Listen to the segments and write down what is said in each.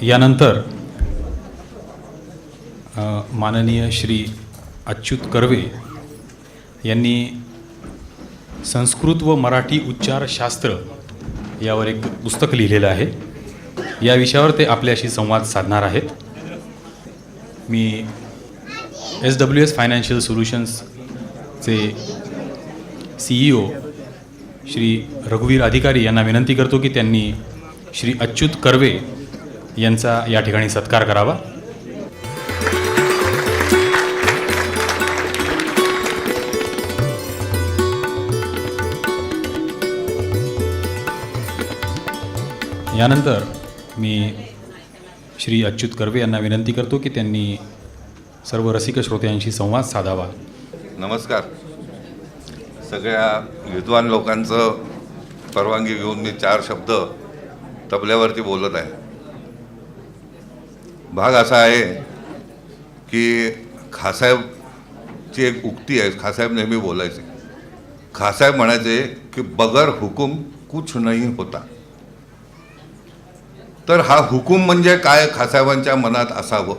यानंतर माननीय श्री अच्युत कर्वे यांनी संस्कृत व मराठी उच्चारशास्त्र यावर एक पुस्तक लिहिलेलं आहे. या विषयावर ते आपल्याशी संवाद साधणार आहेत. मी SWS फायनान्शियल सोल्युशन्सचे CEO श्री रघुवीर अधिकारी यांना विनंती करतो की त्यांनी श्री अच्युत कर्वे यांचा या ठिकाणी सत्कार करावा. यानंतर मी श्री अच्युत कर्वे यांना विनंती करतो की त्यांनी सर्व रसिक श्रोत्यांशी संवाद साधावा. नमस्कार. सगळ्या विद्वान लोकांचं परवानगी घेऊन मी 4 शब्द तबल्यावरती बोलत आहे. भाग असा आहे की खासाहेबची एक उक्ती आहे. खासाहेब नेहमी बोलायचे. खासाहेब म्हणायचे की बगर हुकुम कुछ नहीं होता. तर हा हुकुम म्हणजे काय खासाहेबांच्या मनात असावं,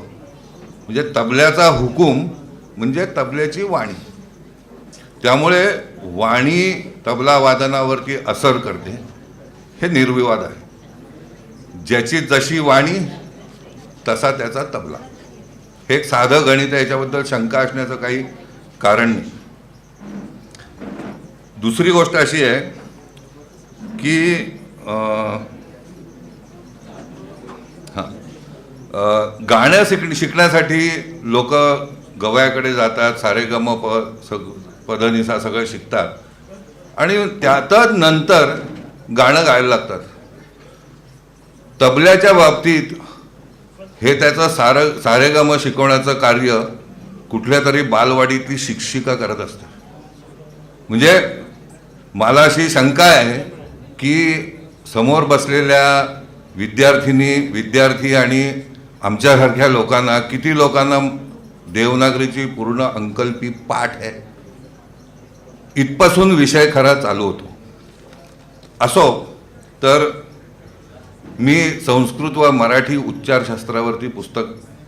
म्हणजे तबल्याचा हुकुम म्हणजे तबल्याची वाणी. त्यामुळे वाणी तबला वादनावरती असर करते हे निर्विवाद आहे. ज्याची जशी वाणी तसा त्याचा तबला. हे एक साधं गणित आहे. याच्याबद्दल शंका असण्याचं काही कारण नाही. दुसरी गोष्ट अशी आहे की गाणं शिकण्यासाठी लोक गवयाकडे जातात, सारेगम पधनिसा सगळं शिकतात आणि त्यातच नंतर गाणं गायला लागतात. तबल्याच्या बाबतीत हे त्याचं सारेगम शिकवण्याचं कार्य कुठल्या तरी बालवाडीतली शिक्षिका करत असते. म्हणजे मला अशी शंका आहे की समोर बसलेल्या विद्यार्थी आणि आमच्यासारख्या लोकांना, किती लोकांना देवनागरीची पूर्ण अंकल्पी पाठ आहे, इथपासून विषय खरा चालू होतो. असो तर मी संस्कृत व मराठी उच्चारशास्त्रावरती पुस्तक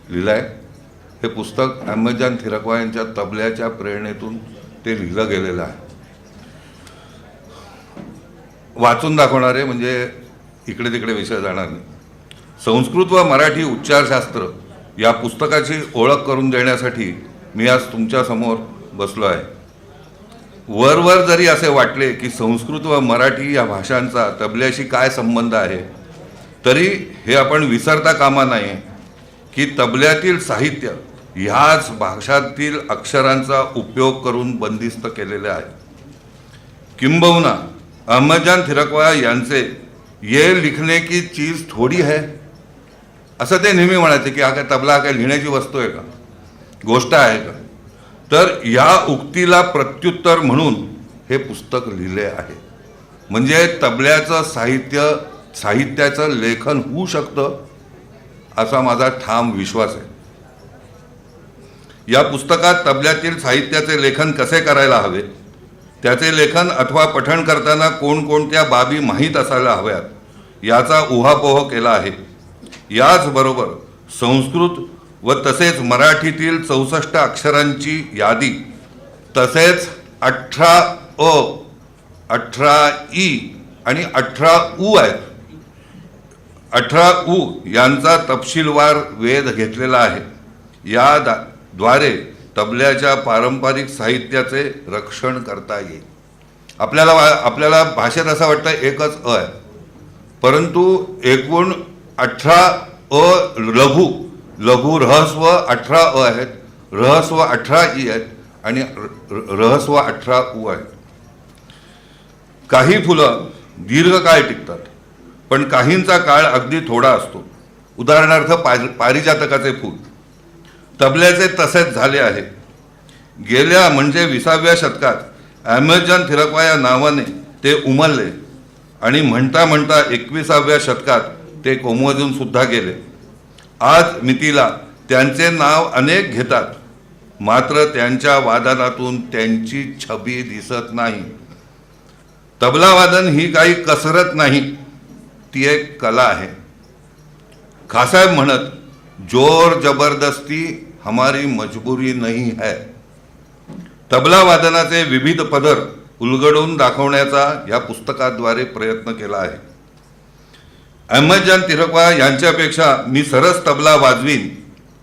लिहिलं आहे. हे पुस्तक अमेजान थिरकवा यांच्या तबल्याच्या प्रेरणेतून ते लिहिलं गेलेलं आहे. वाचून दाखवणारे म्हणजे इकडे तिकडे विषय जाणार नाही. संस्कृत व मराठी उच्चारशास्त्र या पुस्तकाची ओळख करून देण्यासाठी मी आज तुमच्यासमोर बसलो आहे. वरवर जरी असे वाटले की संस्कृत व मराठी या भाषांचा तबल्याशी काय संबंध आहे, तरी हे आपण विसरता कामा नये की तबल्यातील साहित्य ह्याच भाषातील अक्षरांचा उपयोग करून बंदिस्त केलेले आहे. किंबहुना अहमदजान थिरकवा यांचे ये लिखने की चीज थोडी है असं ते नेहमी म्हणायचे की हा काय तबला काय लिहिण्याची वस्तू आहे का, गोष्ट आहे का. तर या उक्तीला प्रत्युत्तर म्हणून हे पुस्तक लिहिले आहे. म्हणजे तबल्याचं साहित्याचं लेखन होऊ शकतं असा माझा ठाम विश्वास आहे. या पुस्तकात तबल्यातील साहित्याचे लेखन कसे करायला हवे, त्याचे लेखन अथवा पठण करताना कोणकोणत्या बाबी माहीत असायला हव्यात याचा उहापोह केला आहे. याचबरोबर संस्कृत व तसेच मराठीतील 64 अक्षरांची यादी, तसेच 18 अ, 18 ई आणि 18 उ आहेत. 18 उ यांचा तपशीलवार वेध घेतलेला आहे. या द्वारे तबल्याच्या पारंपरिक साहित्याचे रक्षण करता येईल. आपल्याला भाषेत असं वाटतं एकच अ आहे, परंतु एकूण 18 अ लघु रहस्व 18 अ आहेत, रहस्व 18 ई आहेत आणि रहस्व 18 उ आहेत. काही फुलं दीर्घकाळ टिकतात, पण काहींचा काळ अगदी थोडा असतो. उदाहरणार्थ पारिजातकाचे फूल. तबल्याचे तसेच झाले आहे. गेल्या म्हणजे 20व्या शतकात अमेजान थिरकवा या नावाने ते उमलले आणि म्हणता म्हणता 21व्या शतकात ते कोमजून सुद्धा गेले. आज मितीला त्यांचे नाव अनेक घेतात, मात्र त्यांच्या वादनातून त्यांची छबी दिसत नाही. तबला वादन ही काही कसरत नाही, ती एक कला आहे. खासाहेब म्हणत, जोर जबरदस्ती हमारी मजबुरी नहीं है. तबला वादनाचे विविध पदर उलगडून दाखवण्याचा या पुस्तकाद्वारे प्रयत्न केला आहे. अहमदजान तिरकवा यांच्यापेक्षा मी सरस तबला वाजवीन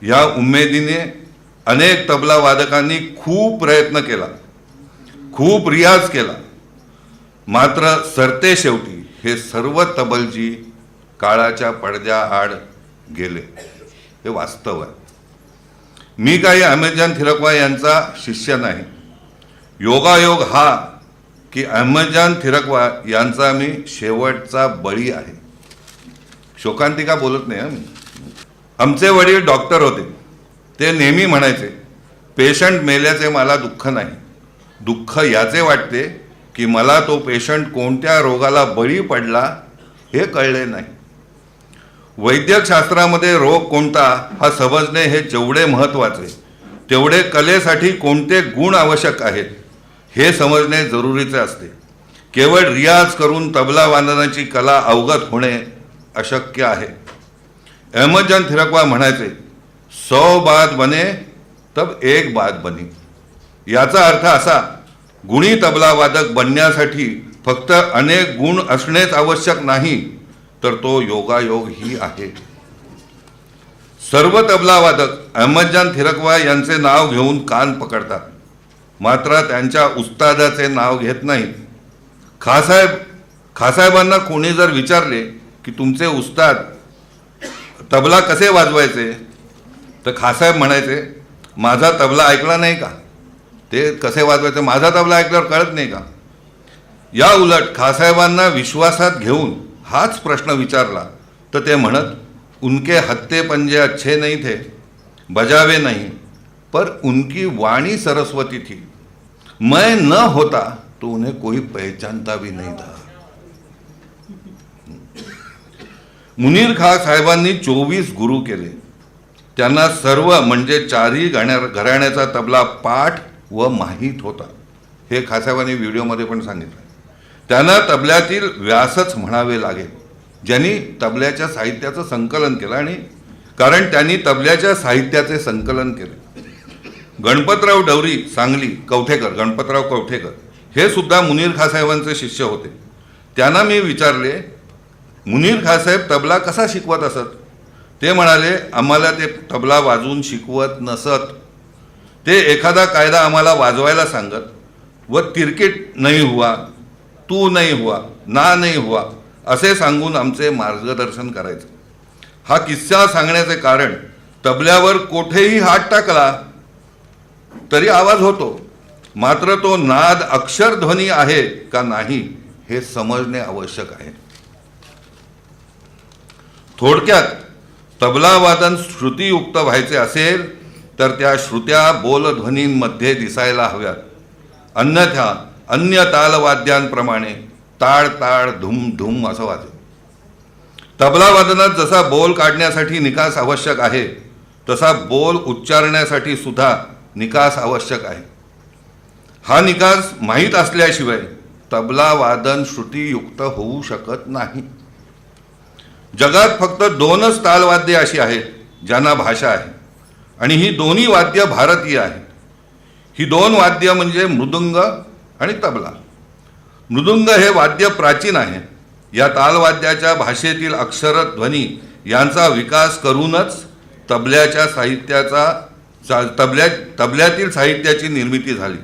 या उमेदीने अनेक तबला वादकांनी खूप प्रयत्न केला, खूप रियाज केला. मात्र सरते शेवटी हे सर्व तबलजी काळाच्या पडद्याआड गेले. हे वास्तव आहे. मी काही अहमदजान थिरकवा यांचा शिष्य नाही. योगायोग हा की अहमदजान थिरकवा यांचा मी शेवटचा बळी आहे. शोकांतिका बोलत नाही मी. आमचे वडील डॉक्टर होते. ते नेहमी म्हणायचे, पेशंट मेल्याचे मला दुःख नाही, दुःख याचे वाटते की मला तो पेशंट कोणत्या रोगाला बळी पडला हे कळले नाही. वैद्यकशास्त्रामध्ये रोग कोणता हा समजणे हे जेवढे महत्त्वाचे, तेवढे कलेसाठी कोणते गुण आवश्यक आहेत हे समजणे जरुरीचे असते. केवळ रियाज करून तबला वादनाची कला अवगत होणे अशक्य आहे. अहमदजान थिरकवा म्हणायचे, 100 बात बने तब एक बात बनी. याचा अर्थ असा, गुणी तबला वादक बनण्यासाठी फक्त अनेक गुण असणेच आवश्यक नाही, तर तो योगायोग ही आहे. सर्व तबला वादक अहमदजान थिरकवा यांचे नाव घेऊन कान पकडतात, मात्र त्यांच्या उस्तादाचे नाव घेत नाहीत. खासाहेबांना कोणी जर विचारले की तुमचे उस्ताद तबला कसे वाजवायचे, तर खासाहेब म्हणायचे, माझा तबला ऐकला नाही का? ते कसे वाजवायचे माझा तबला ऐकल्यावर कळत नाही का? या उलट खासाहेबांना विश्वासात घेऊन हाच प्रश्न विचारला तर ते म्हणत, उनके हत्ते पंजे अच्छे नहीं थे, बजावे नहीं, पर उनकी वाणी सरस्वती थी. मैं न होता तो उन्हें कोई पहचानता भी नहीं था. मुनीर खां साहेबांनी 24 गुरु केले. त्यांना सर्व म्हणजे चारही घराण्याचा तबला पाठ व माहीत होता. हे खासाहेबांनी व्हिडिओमध्ये पण सांगितलं. त्यांना तबल्यातील व्यासच म्हणावे लागेल, ज्यांनी तबल्याच्या साहित्याचं संकलन केलं. आणि कारण त्यांनी तबल्याच्या साहित्याचे संकलन केले. गणपतराव डवरी सांगली कवठेकर, गणपतराव कवठेकर हे सुद्धा मुनीर खासाहेबांचे शिष्य होते. त्यांना मी विचारले, मुनीर खासाहेब तबला कसा शिकवत असत? ते म्हणाले, आम्हाला ते तबला वाजवून शिकवत नसत. ते एखादा कायदा आम्हाला वाजवायला सांगत व तिरकीट नाही हुआ, तू नाही हुआ, ना नाही हुआ असे सांगून आमचे मार्गदर्शन करायचे. हा किस्सा सांगण्याचे कारण, तबल्यावर कोठेही हात टाकला तरी आवाज होतो, मात्र तो नाद अक्षरध्वनी आहे का नाही हे समजणे आवश्यक आहे. थोडक्यात तबला वादन श्रुतीयुक्त व्हायचे असेल तर त्या श्रुत्या बोलध्वनींमध्ये दिसायला हव्यात. अन्यथा अन्य तालवाद्यांप्रमाणे ताड ताड धूम धूम असं वाजेल. तबला वादनात जसा बोल काढण्यासाठी निकास आवश्यक आहे, तसा बोल उच्चारण्यासाठी सुद्धा निकास आवश्यक आहे. हा निकास माहीत असल्याशिवाय तबला वादन श्रुतीयुक्त होऊ शकत नाही. जगात फक्त 2च तालवाद्ये अशी आहेत ज्यांना भाषा आहे, आणि ही दोन्ही वाद्य भारतीय आहेत. ही 2 वाद्य म्हणजे मृदुंग आणि तबला. मृदुंग हे वाद्य प्राचीन आहे. या तालवाद्याच्या भाषेतील अक्षर ध्वनी यांचा विकास करूनच तबल्यातील साहित्याची निर्मिती झाली.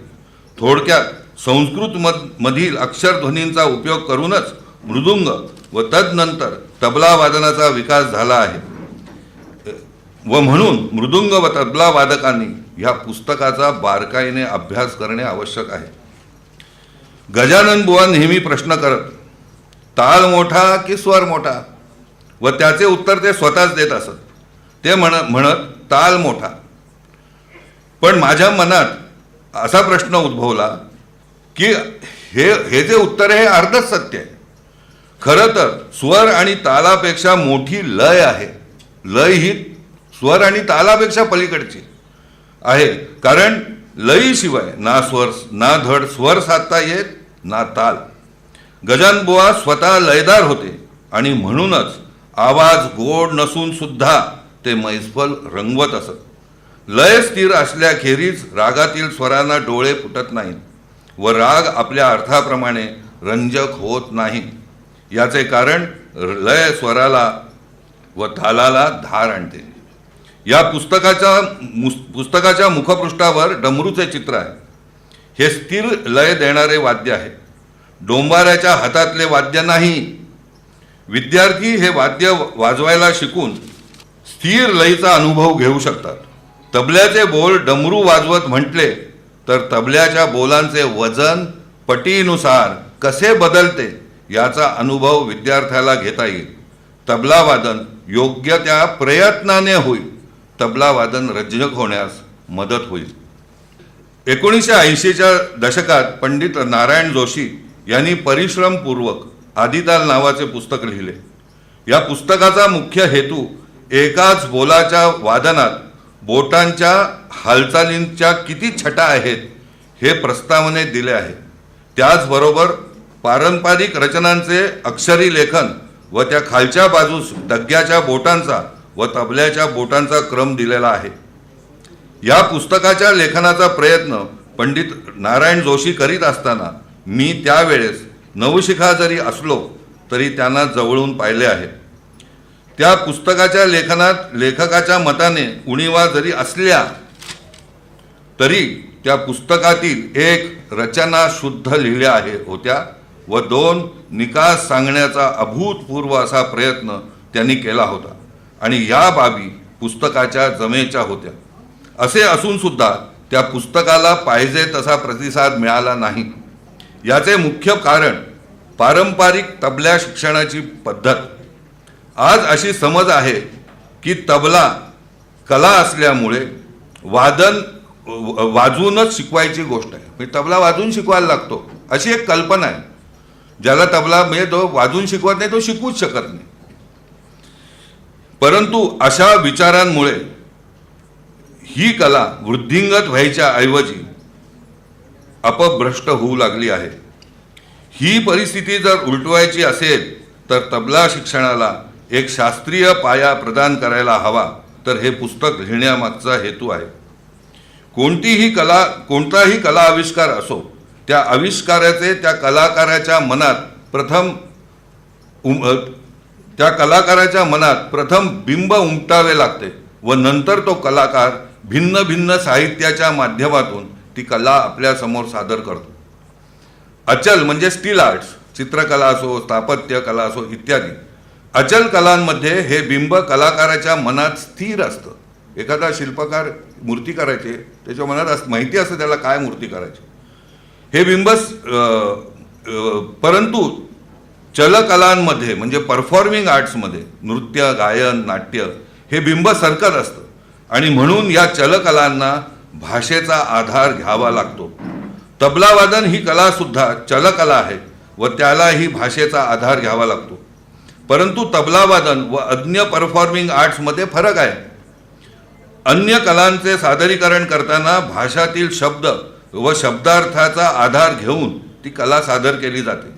थोडक्यात संस्कृतमधील अक्षरध्वनींचा उपयोग करूनच मृदुंग व तदनंतर तबला वादनाचा विकास झाला आहे. व म्हणून मृदुंग व तबला वादकांनी ह्या पुस्तकाचा बारकाईने अभ्यास करणे आवश्यक आहे. गजानन बुवा नेहमी प्रश्न करत, ताल मोठा की स्वर मोठा? व त्याचे उत्तर ते स्वतःच देत असत. ते म्हणत ताल मोठा. पण माझ्या मनात असा प्रश्न उद्भवला की हे जे उत्तर आहे हे अर्धच सत्य आहे. खरं तर स्वर आणि तालापेक्षा मोठी लय आहे. लय ही स्वर आणि तालापेक्षा पलीकडची आहे. कारण लयीशिवाय ना स्वर ना धड स्वर साधता येत ना ताल. गजानन बुवा स्वतः लयदार होते आणि म्हणूनच आवाज गोड नसून सुद्धा ते मैफल रंगवत असत. लय स्थिर असल्याखेरीज रागातील स्वरांना डोळे फुटत नाहीत व राग आपल्या अर्थाप्रमाणे रंजक होत नाही. याचे कारण लय स्वराला व तालाला धार आणते. या पुस्तकाच्या मुखपृष्ठावर डमरूचे चित्र आहे. हे स्थिर लय देणारे वाद्य आहे, डोंबाऱ्याच्या हातातले वाद्य नाही. विद्यार्थी हे वाद्य वाजवायला शिकून स्थिर लयीचा अनुभव घेऊ शकतात. तबल्याचे बोल डमरू वाजवत म्हटले तर तबल्याच्या बोलांचे वजन पटीनुसार कसे बदलते याचा अनुभव विद्यार्थ्याला घेता येईल. तबला वादन योग्य त्या प्रयत्नाने होईल. तबला वादन रंजक होण्यास मदत होईल. 1980च्या दशकात पंडित नारायण जोशी यांनी परिश्रमपूर्वक आदिताल नावाचे पुस्तक लिहिले. या पुस्तकाचा मुख्य हेतू एकाच बोलाच्या वादनात बोटांच्या हालचालींच्या किती छटा आहेत हे प्रस्तावनेत दिले आहे. त्याचबरोबर पारंपरिक रचनांचे अक्षरी लेखन व त्या खालच्या बाजूस डग्ग्याच्या बोटांचा व तबल्याच्या बोटांचा क्रम दिलेला आहे. या पुस्तकाच्या लेखनाचा प्रयत्न पंडित नारायण जोशी करीत असताना मी त्यावेळेस नवशिखा जरी असलो तरी त्यांना जवळून पाहिले आहे. त्या पुस्तकाच्या लेखनात लेखकाच्या मताने उणीवा जरी असल्या तरी त्या पुस्तकातील एक रचना शुद्ध लिहिल्या होत्या व 2 निकास सांगण्याचा अभूतपूर्व असा प्रयत्न त्यांनी केला होता आणि या बाबी पुस्तकाच्या जमेच्या होत्या. असे असून सुद्धा त्या पुस्तकाला पाहिजे तसा प्रतिसाद मिळाला नाही. याचे मुख्य कारण पारंपरिक तबला शिक्षणाची पद्धत. आज अशी समज आहे की तबला कला असल्यामुळे वाजवूनच शिकवायची गोष्ट आहे. म्हणजे तबला वाजवून शिकवायला लागतो अशी एक कल्पना आहे. ज्याला तबला म्हणजे तो वाजवून शिकवत नाही तो शिकूच शकत नाही. परंतु अशा विचारांमुळे ही कला वृद्धिंगत व्हायच्या ऐवजी अपभ्रष्ट होऊ लागली आहे. ही परिस्थिती जर उलटवायची असेल तर तबला शिक्षणाला एक शास्त्रीय पाया प्रदान करायला हवा. तर हे पुस्तक लिहिण्यामागचा हेतू आहे. कोणताही कला आविष्कार असो त्या आविष्काराचे त्या कलाकाराच्या मनात प्रथम बिंब उमटावे लागते व नंतर तो कलाकार भिन्न भिन्न साहित्याच्या माध्यमातून ती कला आपल्या समोर सादर करतो. अचल म्हणजे स्टील आर्ट्स, चित्रकला असो, स्थापत्य कला असो इत्यादी. अचल कलांमध्ये हे बिंब कलाकाराच्या मनात स्थिर असतं. एखादा शिल्पकार मूर्ती करायचे त्याच्या मनात माहिती असतं त्याला काय मूर्ती करायची. हे बिंब परंतु चलकलांमध्ये म्हणजे परफॉर्मिंग आर्ट्समध्ये नृत्य, गायन, नाट्य हे बिंब सरकत असतं आणि म्हणून या चलकलांना भाषेचा आधार घ्यावा लागतो. तबलावादन ही कला सुद्धा चलकला आहे व त्यालाही भाषेचा आधार घ्यावा लागतो. परंतु तबलावादन व अन्य परफॉर्मिंग आर्ट्समध्ये फरक आहे. अन्य कलांचे सादरीकरण करताना भाषातील शब्द व शब्दार्थाचा आधार घेऊन ती कला सादर केली जाते.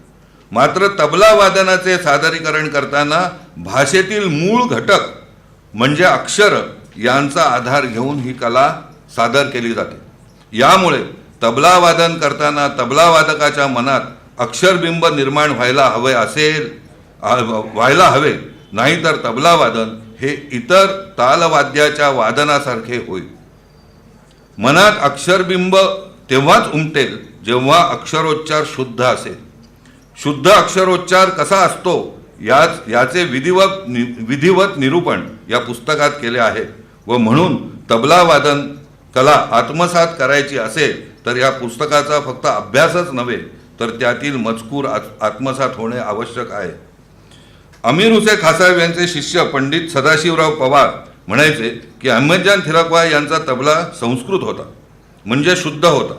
मात्र तबला वादनाचे सादरीकरण करताना भाषेतील मूळ घटक म्हणजे अक्षर यांचा आधार घेऊन ही कला सादर केली जाते. यामुळे तबला वादन करताना तबला वादकाच्या मनात अक्षरबिंब निर्माण व्हायला हवे, नाहीतर तबला वादन हे इतर तालवाद्याच्या वादनासारखे होईल. मनात अक्षरबिंब तेव्हाच उमटेल जेव्हा अक्षरोच्चार शुद्ध असेल. शुद्ध अक्षरोच्चार कसा असतो याचे विधिवत निरूपण या पुस्तकात केले आहे व म्हणून तबला वादन कला आत्मसात करायची असेल तर या पुस्तकाचा फक्त अभ्यासच नव्हे तर त्यातील मजकूर आत्मसात होणे आवश्यक आहे. अमीर हुसेन खासावी यांचे शिष्य पंडित सदाशिवराव पवार म्हणायचे की अहमदजान थिरकवा यांचा तबला संस्कृत होता, म्हणजे शुद्ध होता.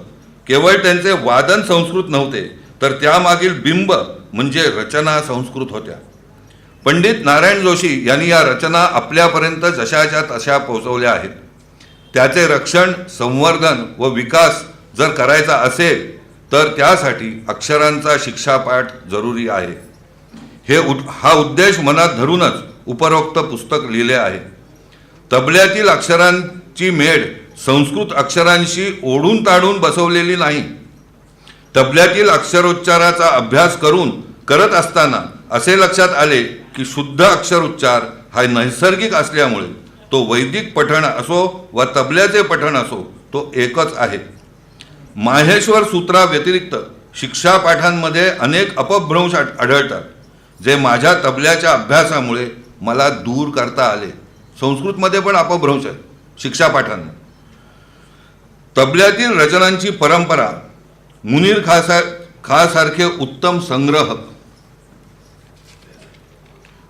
केवळ त्यांचे वादन संस्कृत नव्हते तर त्यामागील बिंब म्हणजे रचना संस्कृत होत्या. पंडित नारायण जोशी यांनी या रचना आपल्यापर्यंत जशाच्या तशा पोहोचवल्या आहेत. त्याचे रक्षण, संवर्धन व विकास जर करायचा असेल तर त्यासाठी अक्षरांचा शिक्षापाठ जरुरी आहे. हा उद्देश मनात धरूनच उपरोक्त पुस्तक लिहिले आहे. तबल्यातील अक्षरांची मेळ संस्कृत अक्षरांशी ओढून ताडून बसवलेली नाही. तबल्यातील अक्षरोच्चाराचा अभ्यास करत असताना असे लक्षात आले की शुद्ध अक्षरोच्चार हा नैसर्गिक असल्यामुळे तो वैदिक पठण असो व तबल्याचे पठण असो तो एकच आहे. माहेश्वर सूत्राव्यतिरिक्त शिक्षापाठांमध्ये अनेक अपभ्रंश आढळतात जे माझ्या तबल्याच्या अभ्यासामुळे मला दूर करता आले. संस्कृतमध्ये पण अपभ्रंश आहे शिक्षापाठांमध्ये. तबल्यातील रचनांची परंपरा मुनीर खासारखे उत्तम संग्रह,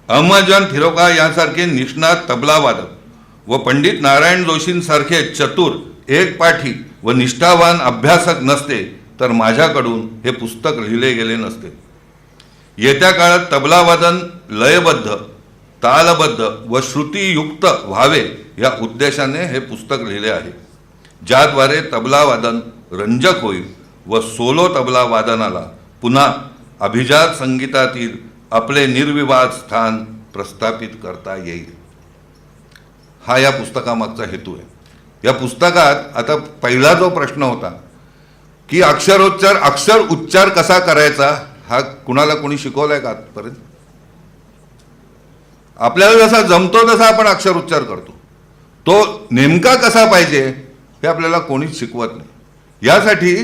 अहमदजान थिरोका यांसारखे निष्णात तबलावादक व पंडित नारायण जोशींसारखे चतुर एकपाठी व निष्ठावान अभ्यासक नसते तर माझ्याकडून हे पुस्तक लिहिले गेले नसते. येत्या काळात तबलावादन लयबद्ध, तालबद्ध व श्रुतीयुक्त व्हावे या उद्देशाने हे पुस्तक लिहिले आहे, ज्याद्वारे तबलावादन रंजक होईल व सोलो तबला वादनाला पुन्हा अभिजात संगीतातील आपले निर्विवाद स्थान प्रस्थापित करता येईल. हा या पुस्तकामागचा हेतू आहे. या पुस्तकात आता पहिला जो प्रश्न होता की अक्षर उच्चार कसा करायचा, हा कुणाला कोणी शिकवलाय का आजपर्यंत? आपल्याला जसा जमतो तसा आपण अक्षर उच्चार करतो. तो नेमका कसा पाहिजे हे आपल्याला कोणीच शिकवत नाही. यासाठी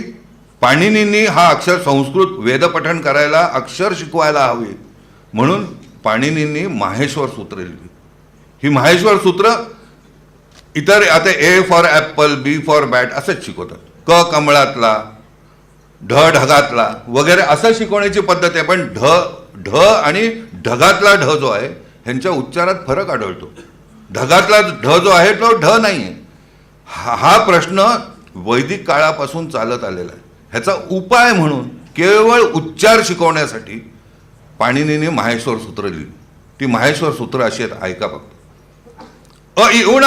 पाणिनींनी हा अक्षर संस्कृत वेदपठण करायला अक्षर शिकवायला हवी म्हणून पाणिनींनी माहेश्वर सूत्र लिहिली. ही माहेश्वर सूत्र इतर आता A for apple, B for bat असंच शिकवतात. क कमळातला, ढ ढगातला वगैरे असं शिकवण्याची पद्धत आहे. पण ढ आणि ढगातला ढ जो आहे ह्यांच्या उच्चारात फरक आढळतो. ढगातला ढ जो आहे तो ढ नाही आहे. हा प्रश्न वैदिक काळापासून चालत आलेला आहे. ह्याचा उपाय म्हणून केवळ उच्चार शिकवण्यासाठी पाणिनीने माहेश्वर सूत्र लिहिली. ती माहेश्वर सूत्र अशी आहेत, ऐका फक्त. अ इ उण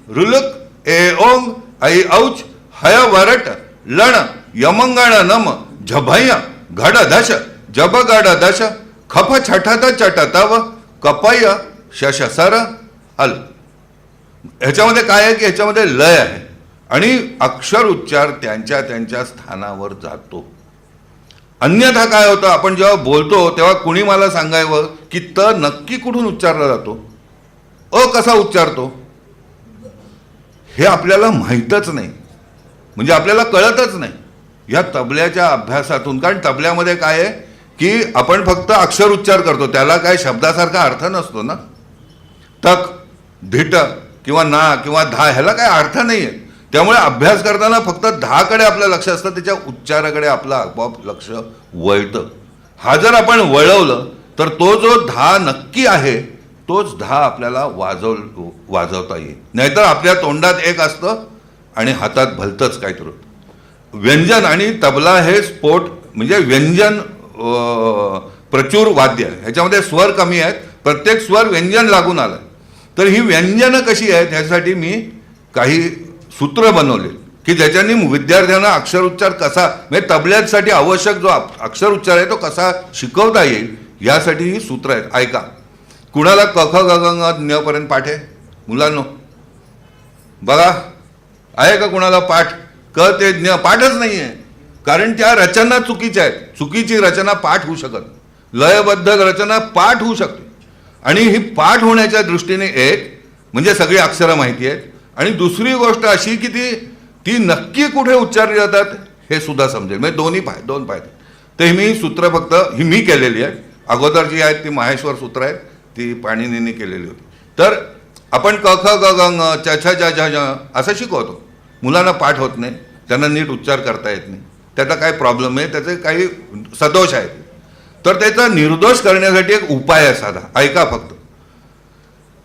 रुलक ए ओंग ऐ औच हय वरट लण यमंगण नम झभय घड दश जब गड दश खप छठत चटतव कपय शशसर हल. ह्याच्यामध्ये काय आहे की ह्याच्यामध्ये लय आहे आणि अक्षर उच्चार त्यांच्या स्थानावर जातो. अन्यथा काय होतं, आपण जेव्हा बोलतो तेव्हा कुणी मला सांगावं की त नक्की कुठून उच्चारला जातो, अ कसा उच्चारतो हे आपल्याला माहीतच नाही, म्हणजे आपल्याला कळतच नाही या तबल्याच्या अभ्यासातून. कारण तबल्यामध्ये काय आहे की आपण फक्त अक्षर उच्चार करतो, त्याला काय शब्दासारखा अर्थ नसतो ना. तक, धिट किंवा ना किंवा धा ह्याला काय अर्थ नाही आहे. त्यामुळे अभ्यास करताना फक्त धाकडे आपलं लक्ष असतं, त्याच्या उच्चाराकडे आपलं आपोआप लक्ष वळतं. हा जर आपण वळवलं तर तो जो धा नक्की आहे तोच धा आपल्याला वाजवता येईल. नाहीतर आपल्या तोंडात एक असतं आणि हातात भलतंच काहीतरी होतं. व्यंजन आणि तबला हे स्फोट म्हणजे व्यंजन प्रचूर वाद्य आहे. ह्याच्यामध्ये स्वर कमी आहेत, प्रत्येक स्वर व्यंजन लागून आलं. तर ही व्यंजनं कशी आहेत ह्यासाठी मी काही सूत्र बनवले की ज्याच्यानी विद्यार्थ्यांना अक्षर उच्चार कसा म्हणजे तबल्यासाठी आवश्यक जो अक्षर उच्चार आहे तो कसा शिकवता येईल यासाठी ही सूत्र आहेत. ऐका. कुणाला क ख ग ग ङ ज्ञ पर्यंत पाठ आहे मुलांनो? बघा, आहे का कुणाला पाठ? क ते ज्ञ पाठच नाही आहे, कारण त्या रचना चुकीच्या आहेत. चुकीची रचना पाठ होऊ शकत, लयबद्ध रचना पाठ होऊ शकते. आणि ही पाठ होण्याच्या दृष्टीने एक म्हणजे सगळी अक्षरं माहिती आहेत आणि दुसरी गोष्ट अशी की ती नक्की कुठे उच्चारली जातात हे सुद्धा समजेल. म्हणजे दोन फायदे. तर मी सूत्र फक्त ही मी केलेली आहे. अगोदर जी आहेत ती माहेश्वर सूत्र आहेत, ती पाणिनींनी केलेली होती. तर आपण क ख ग ग ङ च छ ज झ झ असं शिकवतो. मुलांना पाठ होत नाही, त्यांना नीट उच्चार करता येत नाही. त्याचा काय प्रॉब्लेम आहे, त्याचे काही सदोष आहेत. तर त्याचा निर्दोष करण्यासाठी एक उपाय आहे साधा. ऐका फक्त.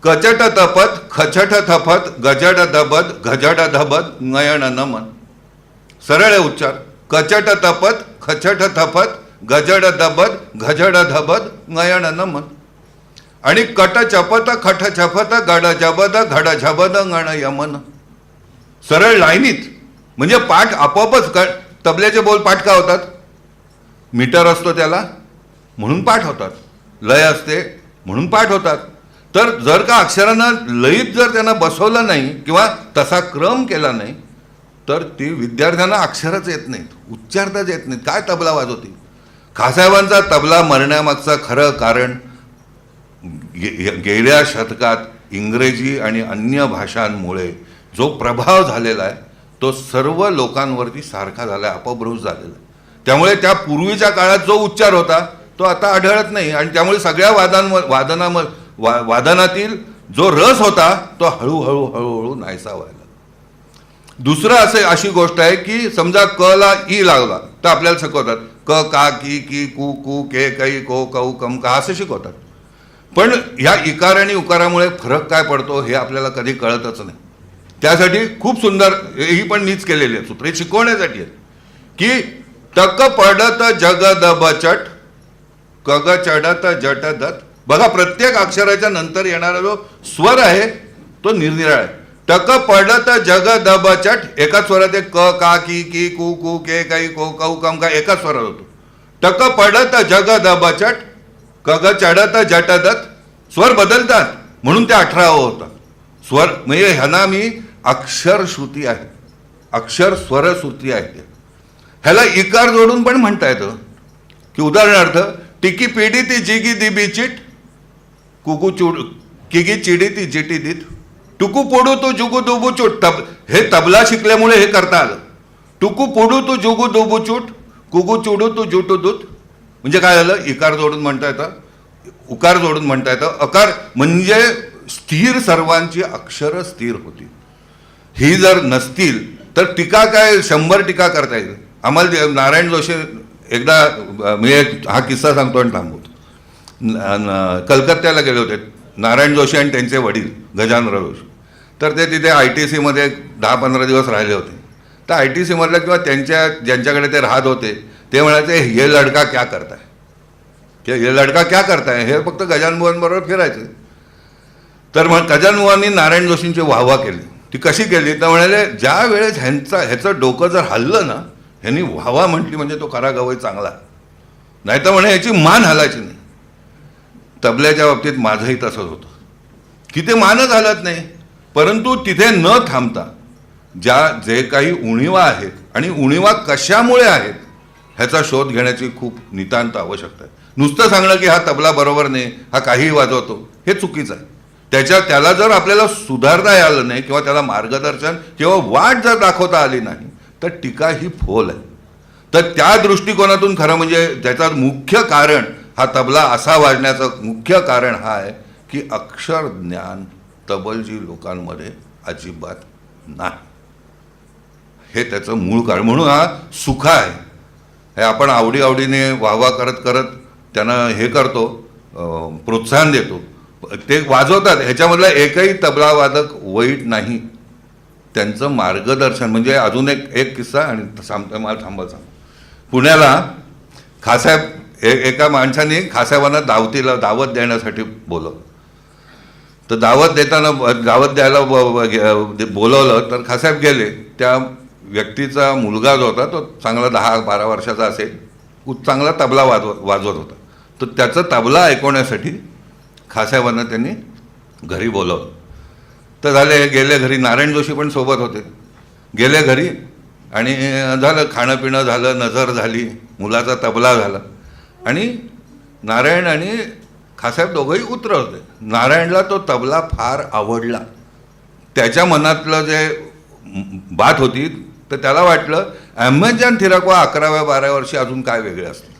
कचट तपत खचट थपत गजड धबद घजड धबद नयन नमन. सरळ आहे उच्चार. कचट तपत खचट थपत गजड धबद घजड धबद नयन नमन. आणि कट चपत खट छपत गड जबद घड झबद गण यमन. सरळ लाईनीत, म्हणजे पाठ आपोआपच. तबल्याचे बोल पाठ का होतात? मीटर असतो त्याला म्हणून पाठ होतात, लय असते म्हणून पाठ होतात. तर जर का अक्षरांना लयीत जर त्यांना बसवलं नाही किंवा तसा क्रम केला नाही तर ती विद्यार्थ्यांना अक्षरच येत नाहीत, उच्चारताच येत नाहीत. काय तबला वाजवतील? खासाहेबांचा तबला मरण्यामागचं खरं कारण गेल्या शतकात इंग्रजी आणि अन्य भाषांमुळे जो प्रभाव झालेला आहे तो सर्व लोकांवरती सारखा झाला आहे, अपभ्रंश झालेला आहे. त्यामुळे त्या पूर्वीच्या काळात जो उच्चार होता तो आता आढळत नाही आणि त्यामुळे सगळ्या वादनातील जो रस होता तो हळूहळू हळूहळू नाहीसा व्हायला. दुसरं अशी गोष्ट आहे की समजा क ला ई लागला तर आपल्याला शिकवतात क का की की कू कू के कै को कौ कम का असं शिकवतात. पण ह्या इकार आणि उकारामुळे फरक काय पडतो हे आपल्याला कधी कळतच नाही. त्यासाठी खूप सुंदर ही पण मीच केलेली आहे सूत्र शिकवण्यासाठी आहे की टक पडत जगद बचट कग चढत जट दत. बघा प्रत्येक अक्षराच्या नंतर येणारा जो स्वर आहे तो निरनिराळा आहे. टक पडत जग दब चट एकाच स्वरात एक क का की कू कू के कै को कौ कम का एकाच स्वरात होतो. टक पडत जग दब चट कग चढत जट दत. स्वर बदलतात म्हणून ते 18 होतात. स्वर म्हणजे ह्यांना मी अक्षर श्रुती आहे, अक्षर स्वर श्रुती आहे. ह्याला इकार जोडून पण म्हणता येतं की उदाहरणार्थ टिकी पिडी ती जिगी दिबी चिट कुकू चुड किगी चिडी ती जिटी दीत टुकू पोडू तू जुगू दुबू चूट. हे तबला शिकल्यामुळे हे करता आलं. टुकू पोडू तू जुगू दुबू चूट कुगू चुडू तू जुटू दूत. म्हणजे काय झालं? इकार जोडून म्हणता येतं, उकार जोडून म्हणता येतं. अकार म्हणजे स्थिर, सर्वांची अक्षरं स्थिर होती. ही जर नसतील तर टीका काय 100 टीका करता येईल. आम्हाला नारायण जोशी एकदा मी हा किस्सा सांगतो आणि थांबवतो. कलकत्त्याला गेले होते नारायण जोशी आणि त्यांचे वडील गजाननराव जोशी. तर ते तिथे ITC मध्ये 10-15 दिवस राहिले होते. तर ITC मधल्या किंवा ज्यांच्याकडे ते राहत होते ते म्हणायचे ये लडका क्या करताय, की ये लडका क्या करताय. हे फक्त गजाननबुवांबरोबर फिरायचे. तर मग गजाननबुवांनी नारायण जोशींची वाहवा केली. ती कशी केली तर म्हणाले ज्या वेळेस ह्याचं डोकं जर हल्लं ना, ह्यांनी वाहवा म्हटली म्हणजे तो खरा गवई चांगला, नाही तर म्हणे ह्याची मान हलायची नाही. तबल्याच्या बाबतीत माझंही तसंच होतं की ते मानच हलत नाही. परंतु तिथे न थांबता जे काही उणीवा आहेत आणि उणीवा कशामुळे आहेत ह्याचा शोध घेण्याची खूप नितांत आवश्यकता आहे. नुसतं सांगणं की हा तबला बरोबर नाही, हा काहीही वाजवतो, हे चुकीचं आहे. त्याला जर आपल्याला सुधारता आलं नाही किंवा त्याला मार्गदर्शन किंवा वाट जर दाखवता आली नाही तर टीका ही फोल आहे. तर त्या दृष्टिकोनातून खरं म्हणजे त्याचं मुख्य कारण हा तबला असा वाजण्याचं मुख्य कारण हा आहे की अक्षर ज्ञान तबलजी लोकांमध्ये अजिबात नाही. हे त्याचं मूळ कारण. म्हणून हा सुखा आहे. हे आपण आवडीने वाहवा करत करत त्यांना हे करतो, प्रोत्साहन देतो, ते वाजवतात. ह्याच्यामधला एकही तबला वादक वाईट नाही. त्यांचं मार्गदर्शन म्हणजे अजून एक किस्सा आणि मला थांबा सांग. पुण्याला खासाहेब एका माणसाने खासाहेबांना दावत देण्यासाठी बोलवलं. तर दावत द्यायला बोलवलं तर खासाहेब गेले. त्या व्यक्तीचा मुलगा जो होता तो चांगला 10-12 वर्षाचा असेल, चांगला तबला वाजवत होता. तर त्याचं तबला ऐकवण्यासाठी खासाहेबांना त्यांनी घरी बोलवलं. तर गेले घरी. नारायण जोशी पण सोबत होते. गेले घरी आणि झालं, खाणं पिणं झालं, नजर झाली, मुलाचा तबला झाला आणि नारायण आणि खासाहेब दोघंही उतरवते. नारायणला तो तबला फार आवडला. त्याच्या मनातलं जे बात होती तर त्याला वाटलं अहमदजान थिरकवा 11व्या-12व्या वर्षी अजून काय वेगळे असतील.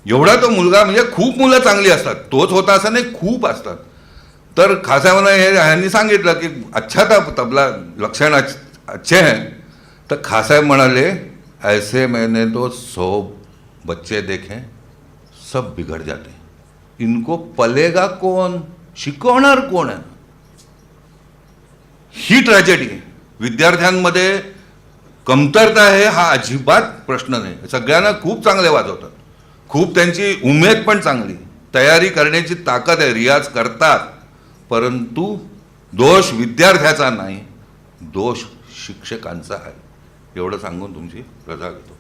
एवढा तो मुलगा, म्हणजे खूप मुलं चांगली असतात, तोच होता असं नाही, खूप असतात. तर खासाहेबांना ह्यांनी सांगितलं की अच्छा तबला लक्षण अच्छे हैं. तर खासाहेब म्हणाले ऐसे मैंने तो 100 बच्चे देखे सब बिगड़ जाते, इनको पलेगा कौन, शिकवणार कोण आहे. ही ट्रॅजेडी आहे. विद्यार्थ्यांमध्ये कमतरता आहे हा अजिबात प्रश्न नाही. सगळ्यांना खूप चांगले वाजवतात, खूप त्यांची उमेद पण चांगली, तयारी करण्याची ताकद आहे, रियाज करतात. परंतु दोष विद्यार्थ्याचा नाही, दोष शिक्षकांचा आहे. एवढं सांगून तुमची रजा घेतो.